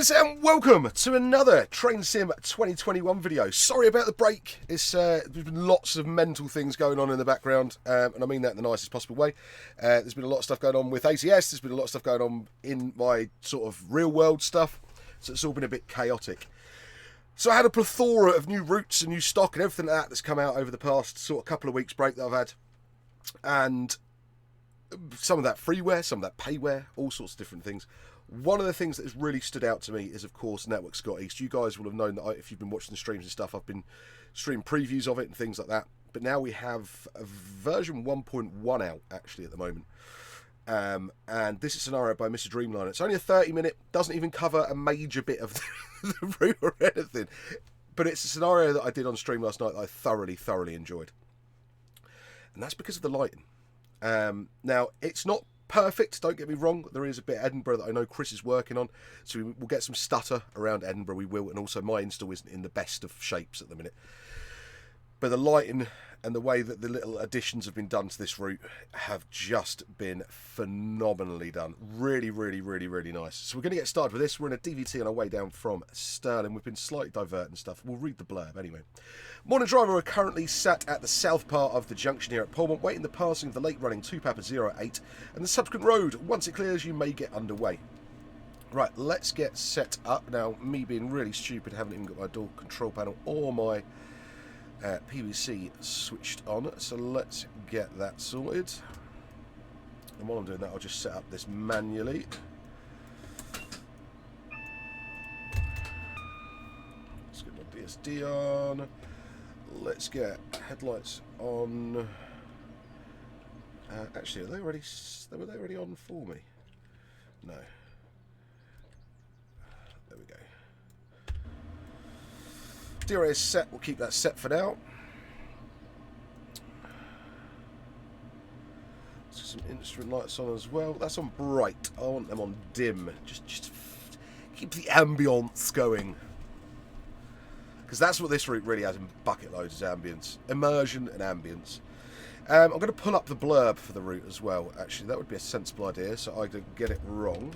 Greetings and welcome to another Train Sim 2021 video. Sorry about the break. There's been lots of mental things going on in the background, and I mean that in the nicest possible way. There's been a lot of stuff going on with ATS, there's been a lot of stuff going on in my sort of real world stuff, so it's all been a bit chaotic. So I had a plethora of new routes and new stock and everything like that that's come out over the past sort of couple of weeks break that I've had. And some of that freeware, some of that payware, all sorts of different things. One of the things that has really stood out to me is, of course, Network Scot East. You guys will have known that if you've been watching the streams and stuff, I've been streaming previews of it and things like that. But now we have a version 1.1 out, actually, at the moment. And this is a scenario by Mr. Dreamliner. It's only a 30-minute, doesn't even cover a major bit of the route or anything. But it's a scenario that I did on stream last night that I thoroughly enjoyed. And that's because of the lighting. Now, it's not perfect, don't get me wrong. There is a bit of Edinburgh that I know Chris is working on, so we'll get some stutter around Edinburgh, we will, and also my install isn't in the best of shapes at the minute. But the lighting and the way that the little additions have been done to this route have just been phenomenally done. Really nice. So we're going to get started with this. We're in a DVT on our way down from Stirling. We've been slightly diverting stuff. We'll read the blurb anyway. Morning driver are currently sat at the south part of the junction here at Polmont, waiting the passing of the late running 2 Papa 08 and the subsequent road. Once it clears, you may get underway. Right, let's get set up. Now, me being really stupid, haven't even got my door control panel or my PVC switched on, so let's get that sorted. And while I'm doing that, I'll just set up this manually. Let's get my DSD on. Let's get headlights on. Actually, were they already on for me? No. There we go. DRA is set, we'll keep that set for now. Let's get some instrument lights on as well. That's on bright. I want them on dim. Just keep the ambience going. Because that's what this route really has in bucket loads, is ambience. Immersion and ambience. I'm going to pull up the blurb for the route as well. Actually, that would be a sensible idea, so I don't get it wrong.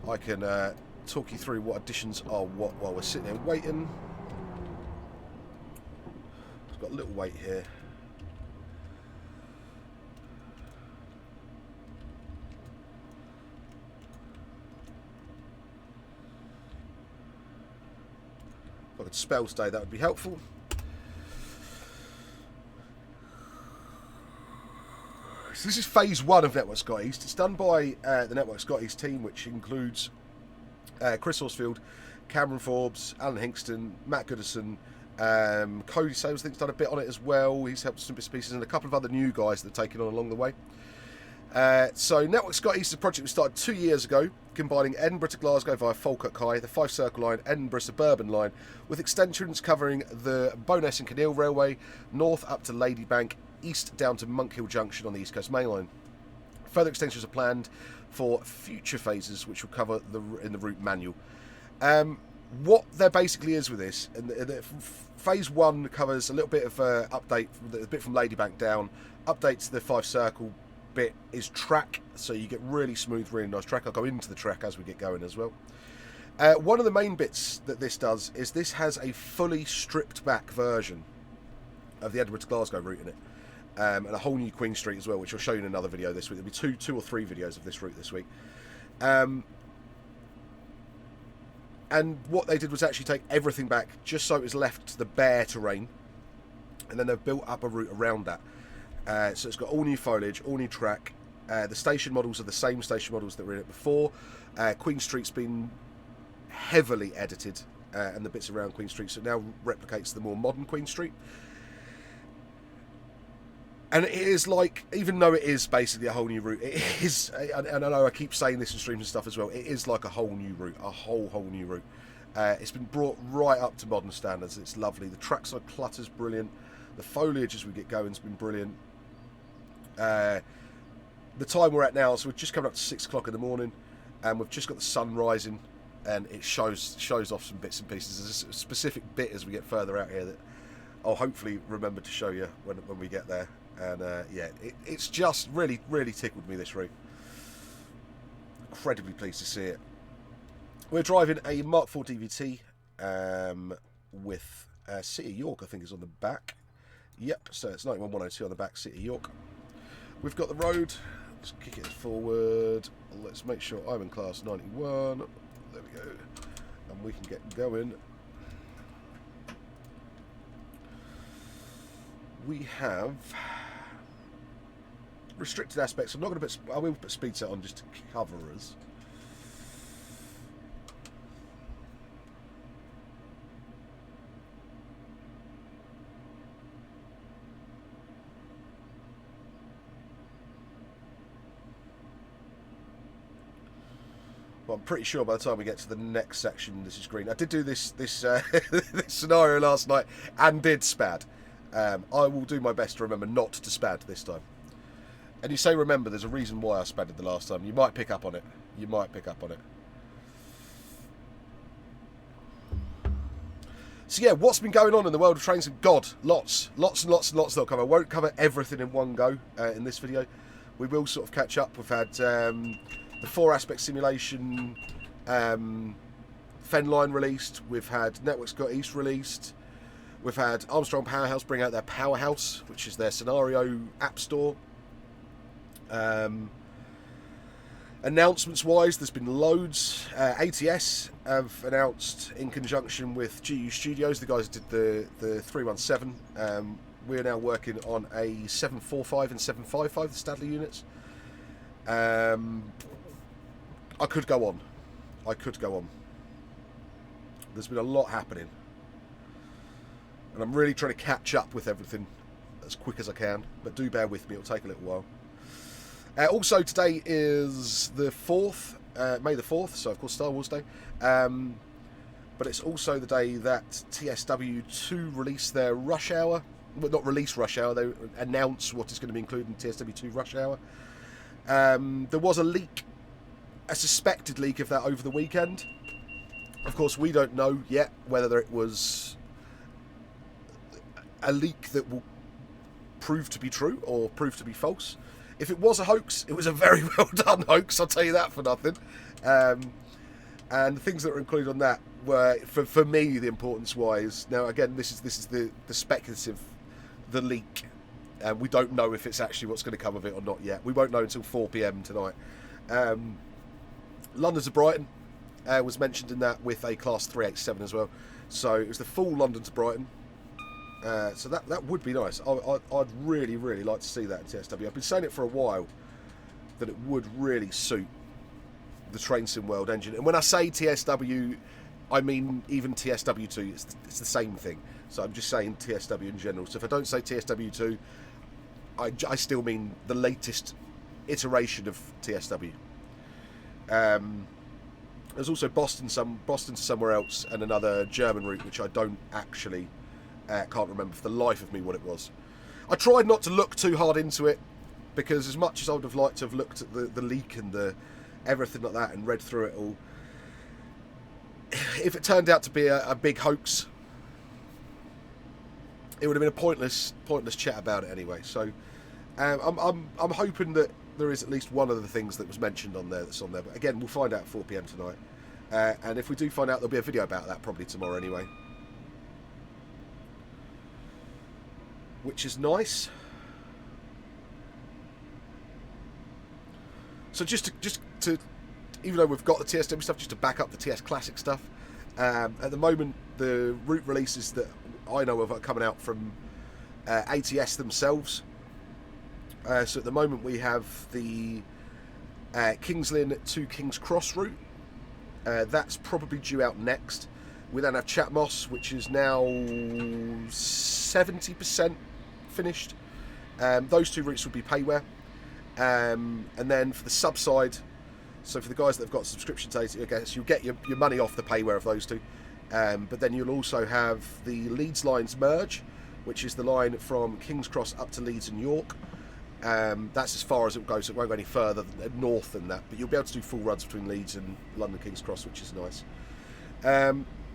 I can talk you through what additions are what while we're sitting here waiting. I've got a little wait here. If I could spell stay, that would be helpful. So this is phase 1 of Network Scot East. It's done by the Network Scot East team, which includes Chris Horsfield, Cameron Forbes, Alan Hinkston, Matt Goodison, Cody Sales, I think, has done a bit on it as well. He's helped some bits and pieces, and a couple of other new guys that have taken on along the way. So Network Scot East is a project we started 2 years ago, combining Edinburgh to Glasgow via Falkirk High, the 5 Circle Line, Edinburgh Suburban Line, with extensions covering the Bowness and Kinneil Railway, north up to Ladybank, east down to Monkhill Junction on the East Coast Main Line. Further extensions are planned for future phases, which will cover in the route manual. What there basically is with this, and phase 1 covers a little bit of update, a bit from Ladybank down, updates the 5 Circle bit is track, so you get really smooth, really nice track. I'll go into the track as we get going as well. One of the main bits that this does is this has a fully stripped back version of the Edinburgh to Glasgow route in it. And a whole new Queen Street as well, which I'll show you in another video this week. There'll be two or three videos of this route this week. And what they did was actually take everything back just so it was left to the bare terrain, and then they've built up a route around that. So it's got all new foliage, all new track. The station models are the same station models that were in it before. Queen Street's been heavily edited, and the bits around Queen Street, so it now replicates the more modern Queen Street. And it is like, even though it is basically a whole new route, it is, and I know I keep saying this in streams and stuff as well, it is like a whole new route, a whole new route. It's been brought right up to modern standards. It's lovely. The trackside clutter's brilliant. The foliage as we get going has been brilliant. The time we're at now, so we're just coming up to 6 o'clock in the morning, and we've just got the sun rising, and it shows off some bits and pieces. There's a specific bit as we get further out here that I'll hopefully remember to show you when we get there. And yeah, it's just really tickled me, this route. Incredibly pleased to see it. We're driving a Mark IV DVT with City York, I think, is on the back. Yep, so it's 91102 on the back, City York. We've got the road. Let's kick it forward. Let's make sure I'm in class 91. There we go. And we can get going. We have restricted aspects. I'm not going to put. I will put speed set on just to cover us. Well, I'm pretty sure by the time we get to the next section, this is green. I did do this this scenario last night and did spad. I will do my best to remember not to spad this time. And you say remember, there's a reason why I spadded the last time. You might pick up on it. You might pick up on it. So yeah, what's been going on in the world of trains? God, lots and lots that'll cover. I won't cover everything in one go in this video. We will sort of catch up. We've had the 4-aspect simulation Fen line released. We've had Network Scot East released. We've had Armstrong Powerhouse bring out their Powerhouse, which is their scenario app store. Announcements-wise, there's been loads. ATS have announced in conjunction with GU Studios, the guys that did the 317. We're now working on a 745 and 755, the Stadler units. I could go on. There's been a lot happening. And I'm really trying to catch up with everything as quick as I can. But do bear with me, it'll take a little while. Also, today is the 4th, May the 4th, so of course Star Wars Day. But it's also the day that TSW2 released their Rush Hour. Well, not release Rush Hour, they announced what is going to be included in TSW2 Rush Hour. There was a leak, a suspected leak of that over the weekend. Of course, we don't know yet whether it was a leak that will prove to be true or prove to be false. If it was a hoax, it was a very well done hoax, I'll tell you that for nothing. And the things that were included on that were, for me, the importance-wise. Now, again, this is the speculative, the leak. We don't know if it's actually what's going to come of it or not yet. We won't know until 4 PM tonight. London to Brighton was mentioned in that with a Class 387 as well. So it was the full London to Brighton. So that would be nice. I'd really like to see that in TSW. I've been saying it for a while that it would really suit the Train Sim World engine. And when I say TSW, I mean even TSW2. It's the same thing. So I'm just saying TSW in general. So if I don't say TSW2, I still mean the latest iteration of TSW. There's also Boston to somewhere else, and another German route which I don't actually. Can't remember for the life of me what it was. I tried not to look too hard into it, because as much as I would have liked to have looked at the leak and the everything like that and read through it all, if it turned out to be a big hoax, it would have been a pointless chat about it anyway. So I'm hoping that there is at least one of the things that was mentioned on there that's on there. But again, we'll find out at 4 PM tonight. And if we do find out, there'll be a video about that probably tomorrow anyway. Which is nice. So just to even though we've got the TSW stuff, just to back up the TS Classic stuff, at the moment the route releases that I know of are coming out from ATS themselves. So at the moment we have the Kings Lynn to King's Cross route. That's probably due out next. We then have Chatmoss, which is now 70% finished. Those two routes will be payware. And then for the sub-side, so for the guys that have got subscription data, I guess you'll get your money off the payware of those two. But then you'll also have the Leeds lines merge, which is the line from King's Cross up to Leeds and York. That's as far as it goes, so it won't go any further north than that. But you'll be able to do full runs between Leeds and London King's Cross, which is nice.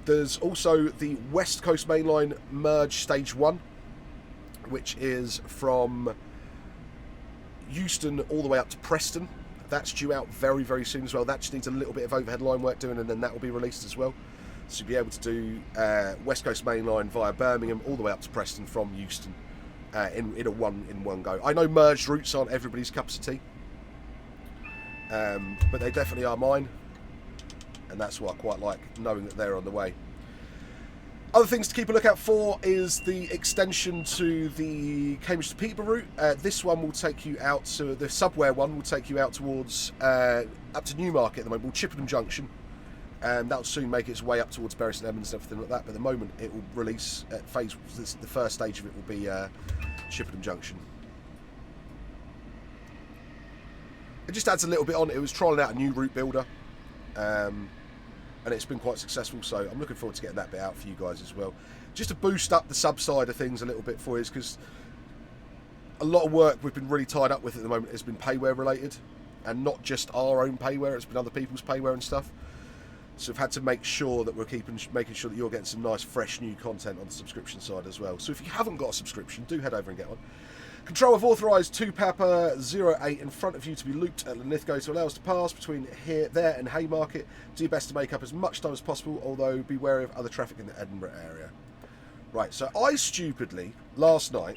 There's also the West Coast Main Line merge stage 1, which is from Euston all the way up to Preston. That's due out very, very soon as well. That just needs a little bit of overhead line work doing, and then that will be released as well. So you'll be able to do West Coast Main Line via Birmingham all the way up to Preston from Euston in one go. I know merged routes aren't everybody's cups of tea, but they definitely are mine, and that's what I quite like, knowing that they're on the way. Other things to keep a lookout for is the extension to the Cambridge to Peterborough route. This one will take you out to the Subware one will take you out towards up to Newmarket at the moment, Chippenham Junction. That'll soon make its way up towards Bury St Edmunds and everything like that. But at the moment, it will release at phase. The first stage of it will be Chippenham Junction. It just adds a little bit on. It was trialling out a new route builder. And it's been quite successful, so I'm looking forward to getting that bit out for you guys as well. Just to boost up the sub side of things a little bit for you, because a lot of work we've been really tied up with at the moment has been payware related, and not just our own payware, it's been other people's payware and stuff. So we've had to make sure that we're making sure that you're getting some nice, fresh, new content on the subscription side as well. So if you haven't got a subscription, do head over and get one. Control have authorised 2 Papa 08 in front of you to be looped at Linlithgow to allow us to pass between there and Haymarket. Do your best to make up as much time as possible, although be wary of other traffic in the Edinburgh area. Right, so I stupidly, last night,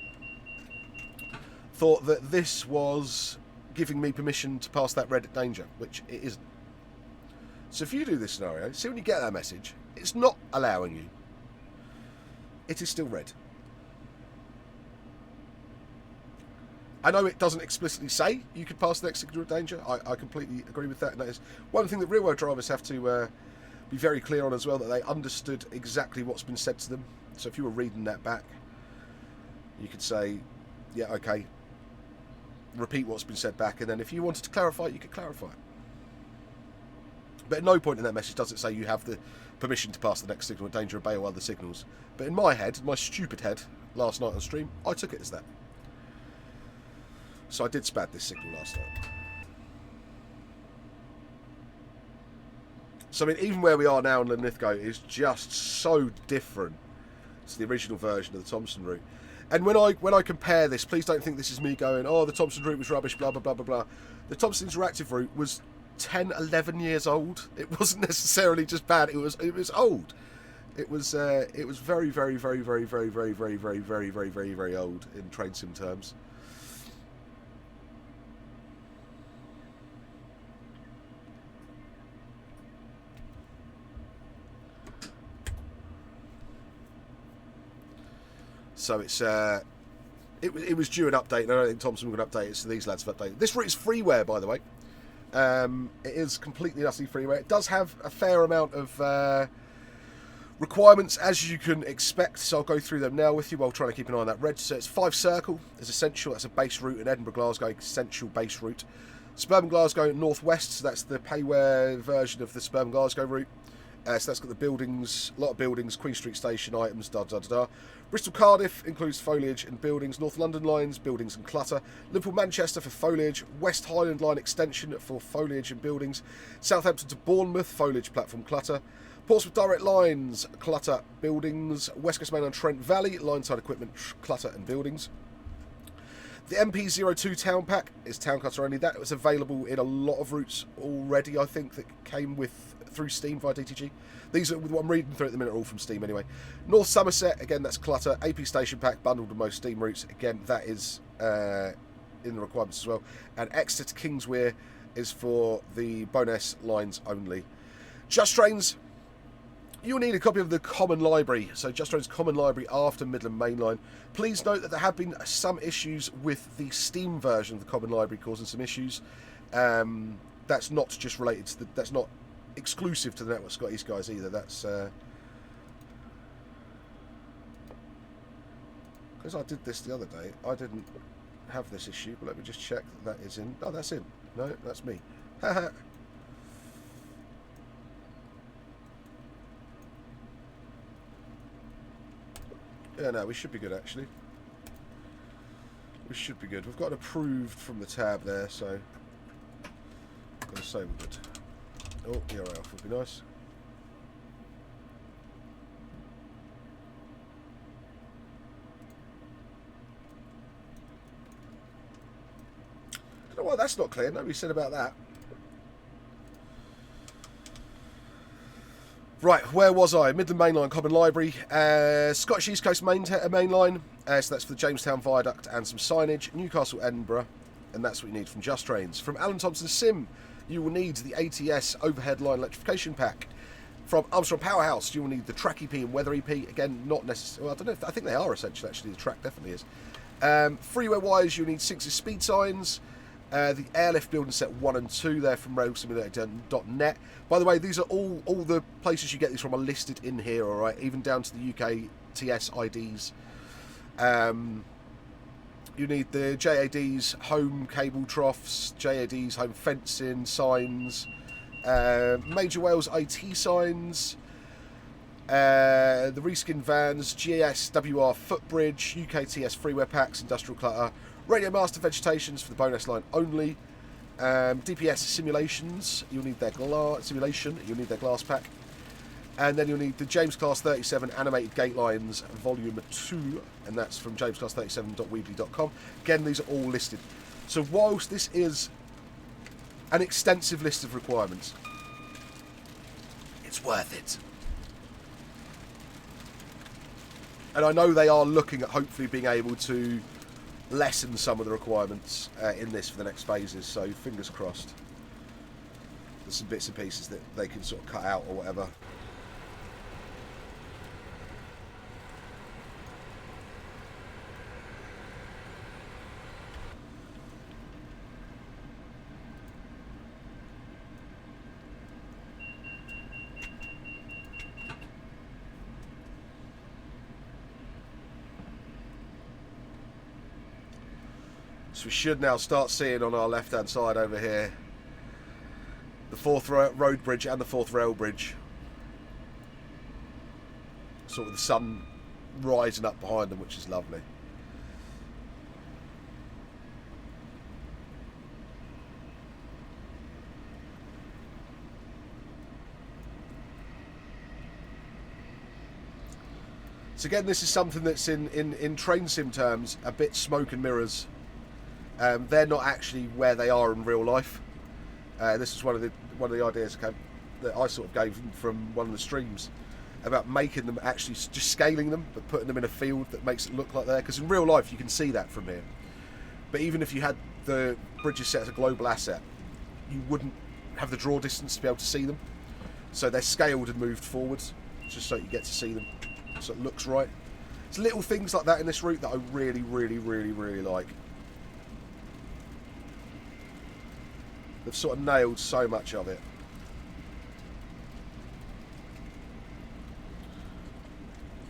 thought that this was giving me permission to pass that red at danger, which it isn't. So if you do this scenario, see when you get that message, it's not allowing you. It is still red. I know it doesn't explicitly say you could pass the next signal of danger. I completely agree with that. And that is one thing that real-world drivers have to be very clear on as well, that they understood exactly what's been said to them. So if you were reading that back, you could say, yeah, okay, repeat what's been said back, and then if you wanted to clarify it, you could clarify it. But at no point in that message does it say you have the permission to pass the next signal of danger, obey all other signals. But in my head, my stupid head, last night on stream, I took it as that. So I did spad this signal last night. So I mean, even where we are now in Linlithgow is just so different to the original version of the Thomson route. And when I compare this, please don't think this is me going, oh, the Thomson route was rubbish, blah, blah, blah, blah, blah. The Thomson Interactive route was 10, 11 years old. It wasn't necessarily just bad. It was old. It was very, very, very, very, very, very, very, very, very, very, very, very old in train sim terms. So it was due an update, and I don't think Thomson were going to update it, so these lads have updated. This route is freeware, by the way. It is completely and utterly freeware. It does have a fair amount of requirements, as you can expect, so I'll go through them now with you while trying to keep an eye on that red. So it's 5 Circle is essential. That's a base route, and Edinburgh Glasgow essential base route. Suburban Glasgow northwest, so that's the payware version of the Suburban Glasgow route. So that's got the buildings, a lot of buildings, Queen Street Station items, da. Bristol Cardiff includes foliage and buildings. North London lines, buildings and clutter. Liverpool Manchester for foliage. West Highland line extension for foliage and buildings. Southampton to Bournemouth, foliage, platform, clutter. Portsmouth direct lines, clutter, buildings. West Coast Main on Trent Valley, line side equipment, clutter and buildings. The MP02 Town Pack is town clutter only. That was available in a lot of routes already, I think, that came through Steam via DTG. These are what I'm reading through at the minute are all from Steam anyway. North Somerset, again, that's clutter. AP Station Pack, bundled with most Steam routes. Again, that is in the requirements as well. And Exeter to Kingswear is for the Bowness lines only. Just Trains, you'll need a copy of the Common Library. So Just Trains Common Library after Midland Main Line. Please note that there have been some issues with the Steam version of the Common Library causing some issues. That's not just related to that's not exclusive to the Network Scott East guys either. That's because I did this the other day. I didn't have this issue, but let me just check that is in. Oh, that's in. No, that's me. Haha. Yeah, no, we should be good actually. We should be good. We've got it approved from the tab there, so I'm going to say we're good. Oh, ERA off would be nice. I don't know why that's not clear. Nobody said about that. Right, where was I? Midland Main Line, Common Library, Scottish East Coast main line, so that's for the Jamestown Viaduct and some signage, Newcastle, Edinburgh, and that's what you need from Just Trains. From Alan Thomson Sim, you will need the ATS overhead line electrification pack. From Armstrong Powerhouse, you will need the track EP and weather EP. Again, not necessarily, well, I don't know, I think they are essential actually, the track definitely is. Freeway wise, you'll need 6 speed signs. The airlift building set 1 and 2 there from railsimulator.net. By the way, these are all the places you get these from are listed in here, alright, even down to the UK TS IDs. You need the JAD's home cable troughs, JAD's home fencing, signs, Major Wales IT signs, the reskin vans, GSWR footbridge, UKTS freeware packs, industrial clutter, Radio Master vegetations for the bonus line only, DPS simulations, you'll need their glass pack, and then you'll need the James Class 37 animated gate lines volume 2, and that's from jamesclass37.weebly.com. Again, these are all listed. So whilst this is an extensive list of requirements, it's worth it. And I know they are looking at hopefully being able to lessen some of the requirements in this for the next phases, so fingers crossed. There's some bits and pieces that they can sort of cut out or whatever. So we should now start seeing on our left hand side over here the 4th road bridge and the 4th rail bridge, sort of the sun rising up behind them, which is lovely. So again, this is something that's in train sim terms a bit smoke and mirrors. They're not actually where they are in real life. This is one of the ideas that I sort of gave them from one of the streams about making them actually just scaling them, but putting them in a field that makes it look like they're. Because in real life you can see that from here. But even if you had the bridges set as a global asset, you wouldn't have the draw distance to be able to see them. So they're scaled and moved forwards, just so you get to see them, so it looks right. It's little things like that in this route that I really, really, really, really like. They've sort of nailed so much of it.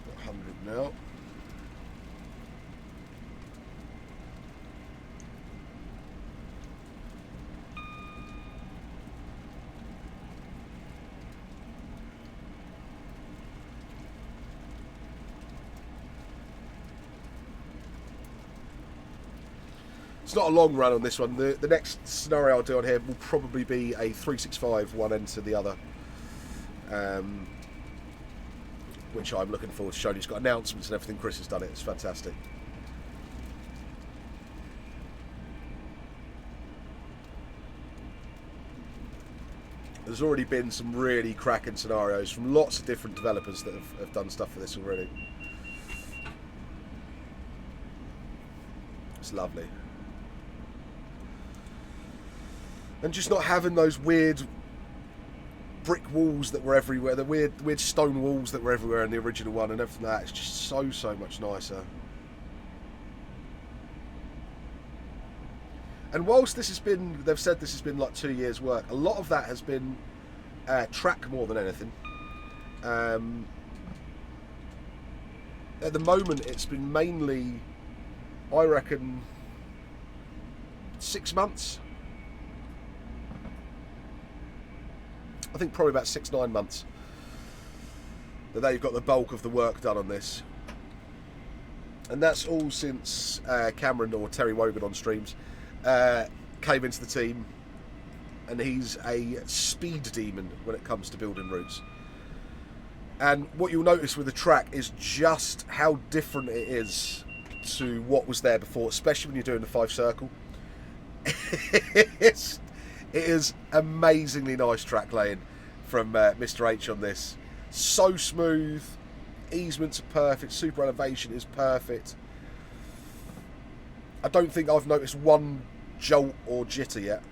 Got 100 now. It's not a long run on this one. The next scenario I'll do on here will probably be a 365 one end to the other, which I'm looking forward to showing you. It's got announcements and everything. Chris has done it. It's fantastic. There's already been some really cracking scenarios from lots of different developers that have done stuff for this already. It's lovely. And just not having those weird brick walls that were everywhere, the weird stone walls that were everywhere in the original one and everything like that. It's just so much nicer. And whilst this has been, they've said this has been like 2 years' work, a lot of that has been track more than anything. At the moment, it's been mainly, I reckon, 6 months. I think probably about 6-9 months. But there you've got the bulk of the work done on this. And that's all since Cameron, or Terry Wogan on streams, came into the team. And he's a speed demon when it comes to building routes. And what you'll notice with the track is just how different it is to what was there before, especially when you're doing the 5 circle. It is amazingly nice track laying from Mr. H on this. So smooth. Easements are perfect. Super elevation is perfect. I don't think I've noticed one jolt or jitter yet.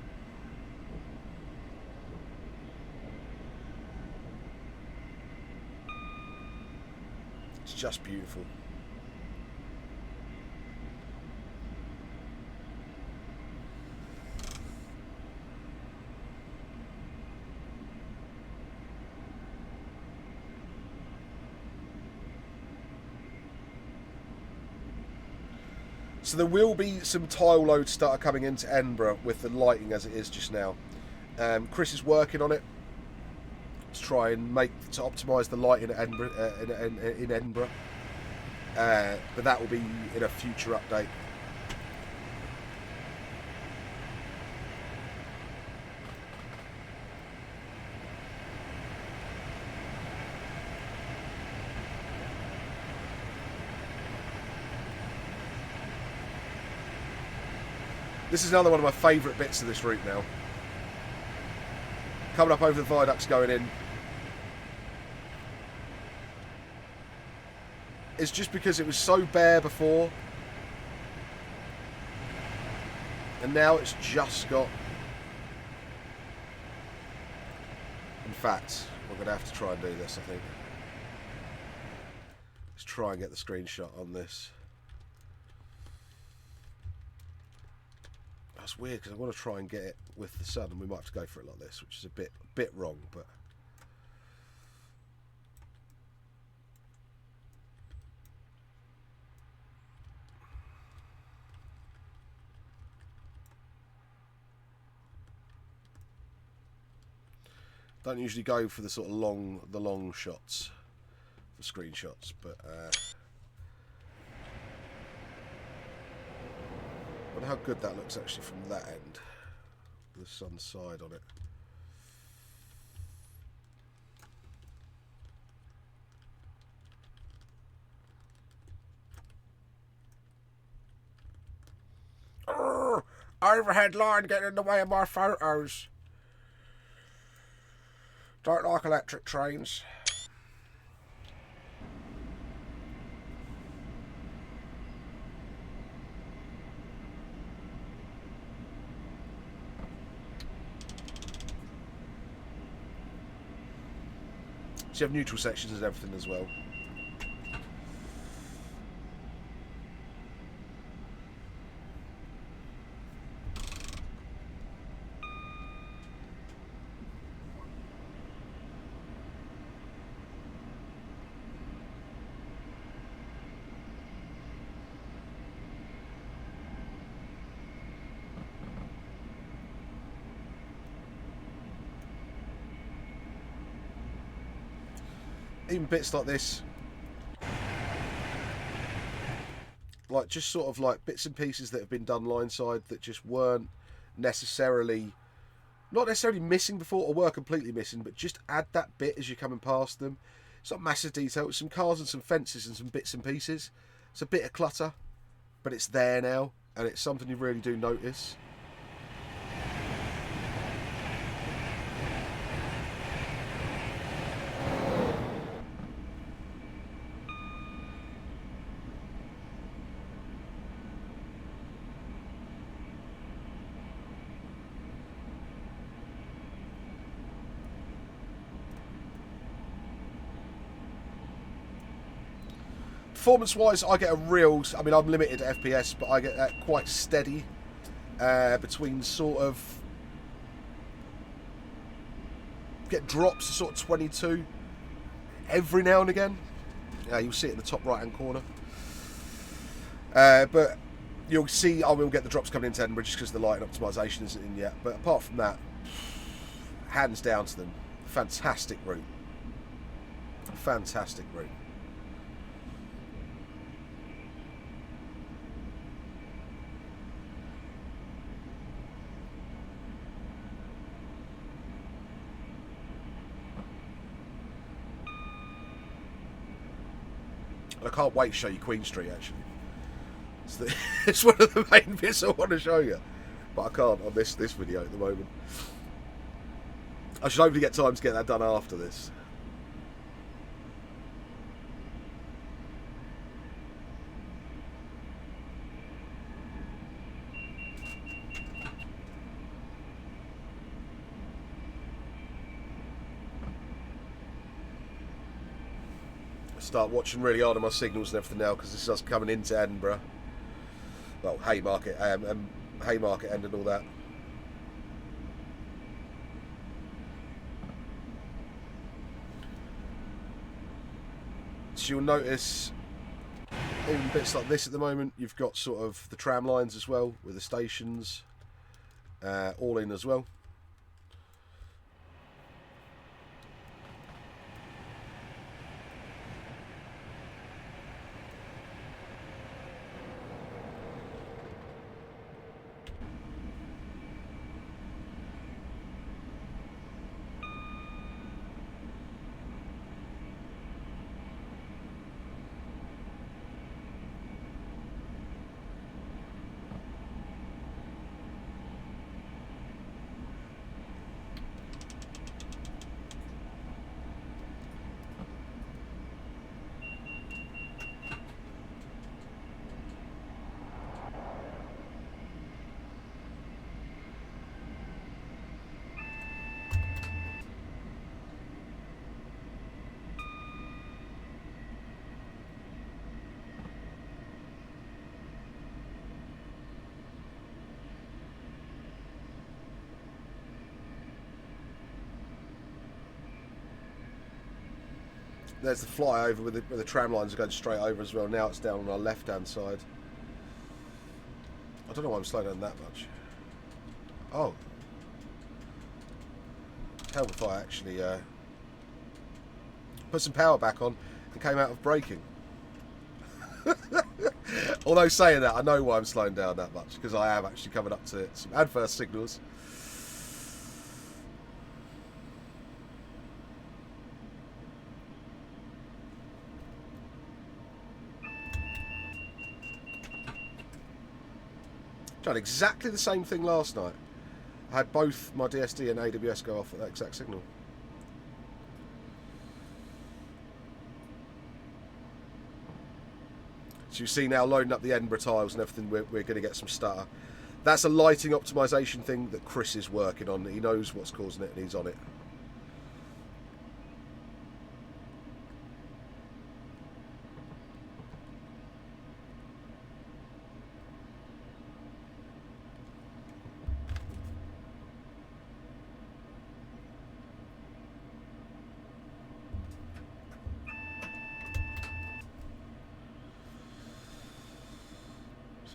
It's just beautiful. So there will be some tile loads start coming into Edinburgh with the lighting as it is just now. Chris is working on it to try and to optimise the lighting at Edinburgh, in Edinburgh. But that will be in a future update. This is another one of my favourite bits of this route now. Coming up over the viaducts going in. It's just because it was so bare before. And now it's just got... In fact, we're going to have to try and do this, I think. Let's try and get the screenshot on this. That's weird because I want to try and get it with the sun, and we might have to go for it like this, which is a bit wrong, but don't usually go for the sort of long shots for screenshots, but I wonder how good that looks actually from that end, the sun side on it. Urgh, overhead line getting in the way of my photos. Don't like electric trains. You have neutral sections and everything as well. Even bits like this, like just sort of like bits and pieces that have been done line side that just weren't necessarily, not necessarily missing before or were completely missing, but just add that bit as you're coming past them. It's not massive detail, it's some cars and some fences and some bits and pieces. It's a bit of clutter, but it's there now, and it's something you really do notice. Performance-wise, I get a real... I mean, I'm limited to FPS, but I get that quite steady between sort of... Get drops to sort of 22 every now and again. You'll see it in the top right-hand corner. But you'll see I will get the drops coming into Edinburgh just because the lighting optimisation isn't in yet. But apart from that, hands down to them. Fantastic route. Fantastic route. And I can't wait to show you Queen Street, actually. It's one of the main bits I want to show you. But I can't on this video at the moment. I should hopefully get time to get that done after this. Start watching really hard on my signals and everything now because this is us coming into Edinburgh. Well, Haymarket end and all that. So you'll notice in bits like this at the moment, you've got sort of the tram lines as well with the stations all in as well. There's the flyover with the tram lines are going straight over as well. Now it's down on our left-hand side. I don't know why I'm slowing down that much. Oh. Hell if I actually put some power back on and came out of braking. Although saying that, I know why I'm slowing down that much, because I am actually coming up to some adverse signals. Done exactly the same thing last night. I had both my DSD and AWS go off at that exact signal. So you see now loading up the Edinburgh tiles and everything, we're going to get some stutter. That's a lighting optimization thing that Chris is working on. He knows what's causing it and he's on it.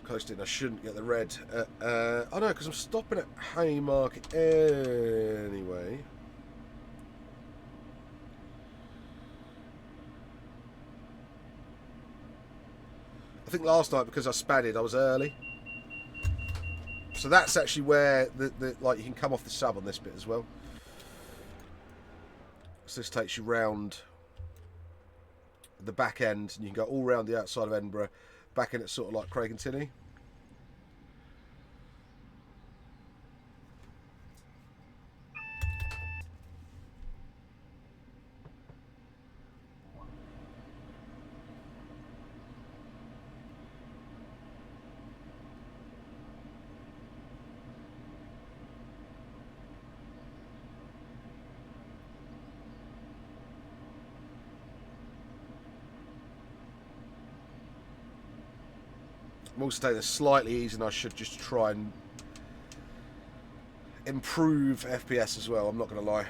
Coasting, I shouldn't get the red. Oh no, because I'm stopping at Haymarket anyway. I think last night, because I spadded, I was early. So that's actually where like you can come off the sub on this bit as well. So this takes you round the back end, and you can go all round the outside of Edinburgh, back in at sort of like Craig and Tinney. I'm also taking this slightly easier than I should, just to try and improve FPS as well, I'm not going to lie.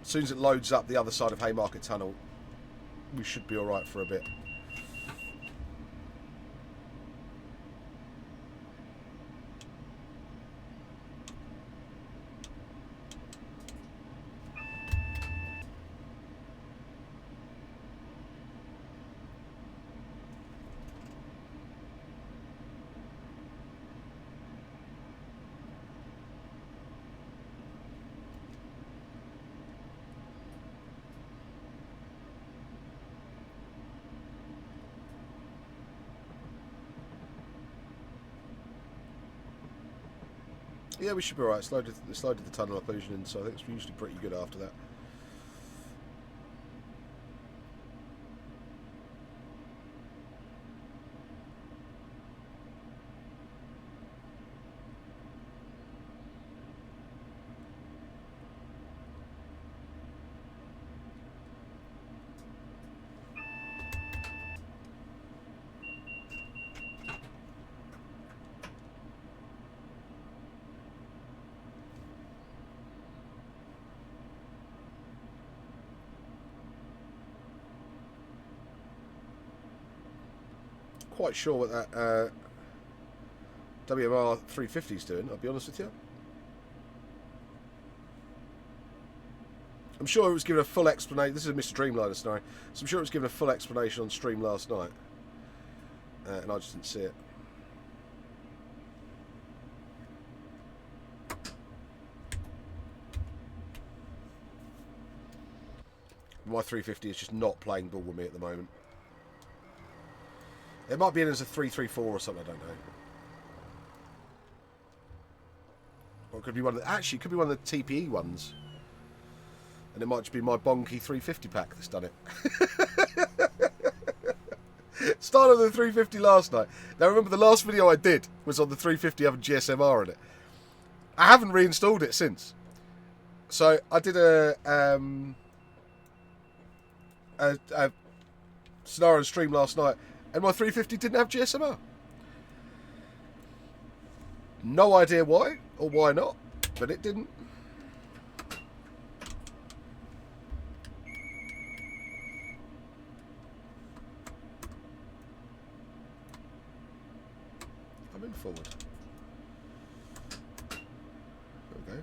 As soon as it loads up the other side of Haymarket Tunnel, we should be alright for a bit. Yeah, we should be alright. It's loaded the tunnel occlusion in, so I think it's usually pretty good after that. quite sure what that WMR 350 is doing, I'll be honest with you. I'm sure it was given a full explanation. This is a Mr. Dreamliner scenario, so I'm sure it was given a full explanation on stream last night, and I just didn't see it. My 350 is just not playing ball with me at the moment. It might be in as a 334 or something, I don't know. Or it could be one of the, actually, it could be one of the TPE ones. And it might just be my bonky 350 pack that's done it. Started on the 350 last night. Now remember, the last video I did was on the 350 having GSMR in it. I haven't reinstalled it since. So I did a scenario stream last night, and my 350 didn't have GSMR. No idea why or why not, but it didn't. I'm in forward. There we go.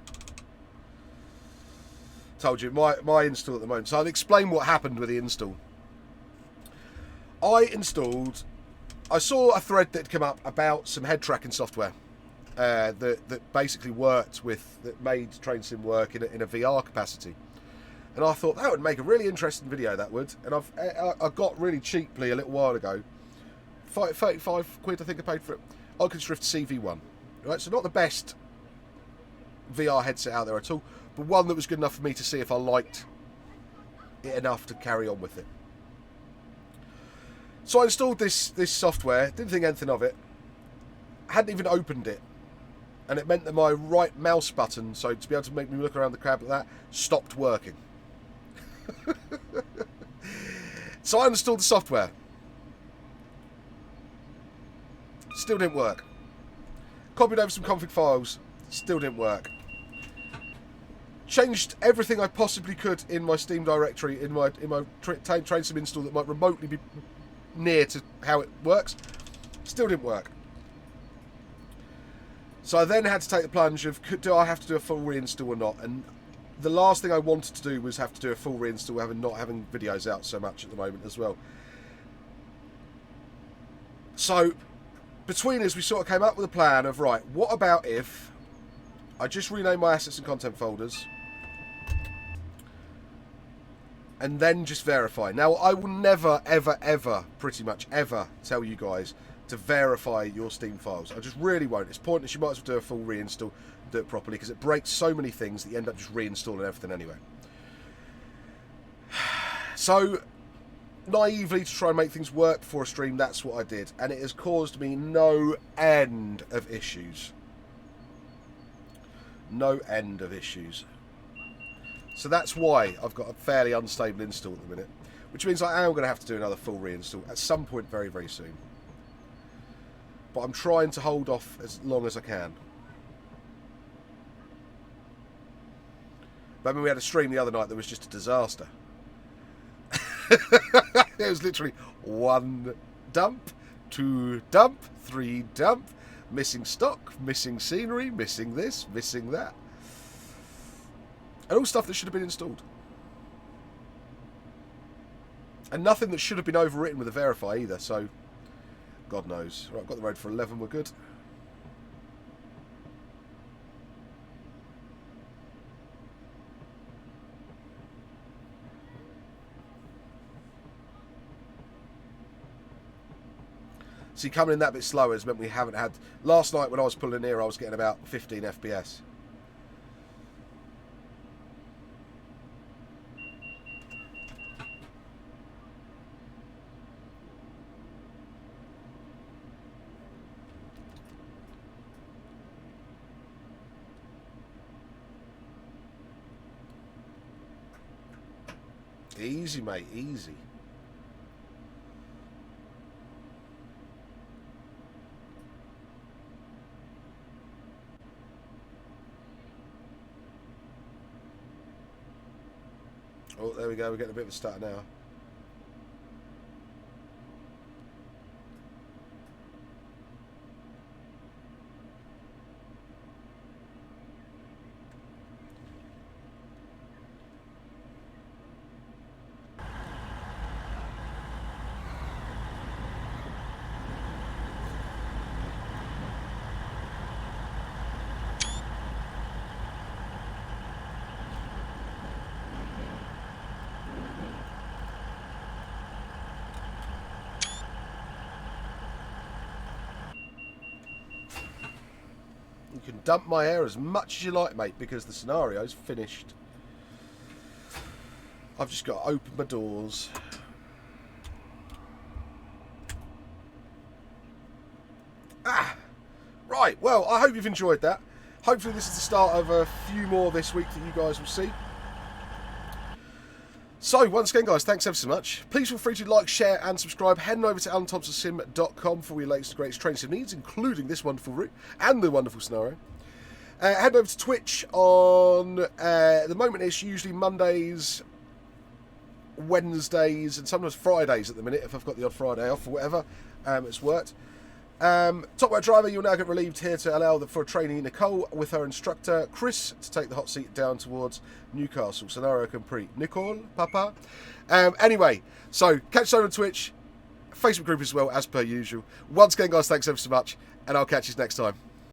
Told you, my install at the moment. So I'll explain what happened with the install. I saw a thread that had come up about some head tracking software that basically worked with, that made TrainSim work in a VR capacity. And I thought that would make a really interesting video, that would. And I got really cheaply a little while ago, 35 quid I think I paid for it, Oculus Rift CV1. Right, so not the best VR headset out there at all, but one that was good enough for me to see if I liked it enough to carry on with it. So I installed this software, didn't think anything of it, hadn't even opened it, and it meant that my right mouse button, so to be able to make me look around the crowd like that, stopped working. So I installed the software. Still didn't work. Copied over some config files, still didn't work. Changed everything I possibly could in my Steam directory, in my TrainSim install that might remotely be near to how it works. Still didn't work. So I then had to take the plunge of, do I have to do a full reinstall or not? And the last thing I wanted to do was have to do a full reinstall, not having videos out so much at the moment as well. So between us, we sort of came up with a plan of, right, what about if I just rename my assets and content folders and then just verify. Now, I will never, ever, ever, pretty much ever tell you guys to verify your Steam files. I just really won't. It's pointless. You might as well do a full reinstall, do it properly, because it breaks so many things that you end up just reinstalling everything anyway. So, naively, to try and make things work for a stream, that's what I did. And it has caused me no end of issues. No end of issues. So that's why I've got a fairly unstable install at the minute, which means I am going to have to do another full reinstall at some point very, very soon. But I'm trying to hold off as long as I can. But I mean, we had a stream the other night that was just a disaster. It was literally 1 dump, 2 dump, 3 dump, missing stock, missing scenery, missing this, missing that. And all stuff that should have been installed. And nothing that should have been overwritten with a verify either, so God knows. Right, I've got the road for 11, we're good. See, coming in that bit slower has meant we haven't had... Last night when I was pulling in here, I was getting about 15 FPS. Easy, mate, easy. Oh, there we go, we're getting a bit of a start now. can dump my hair as much as you like, mate, because the scenario's finished. I've just got to open my doors. Right, well, I hope you've enjoyed that. Hopefully this is the start of a few more this week that you guys will see. So, once again, guys, thanks ever so much. Please feel free to like, share, and subscribe. Heading over to AlanThompsonSim.com for your latest and greatest training sim needs, including this wonderful route and the wonderful scenario. Head over to Twitch on, the moment it's usually Mondays, Wednesdays, and sometimes Fridays at the minute, if I've got the odd Friday off or whatever. It's worked. Top Rope Driver, you'll now get relieved here to allow for trainee Nicole with her instructor Chris to take the hot seat down towards Newcastle. Scenario complete. Nicole, Papa. Anyway, so catch us over on Twitch, Facebook group as well, as per usual. Once again, guys, thanks ever so much, and I'll catch you next time.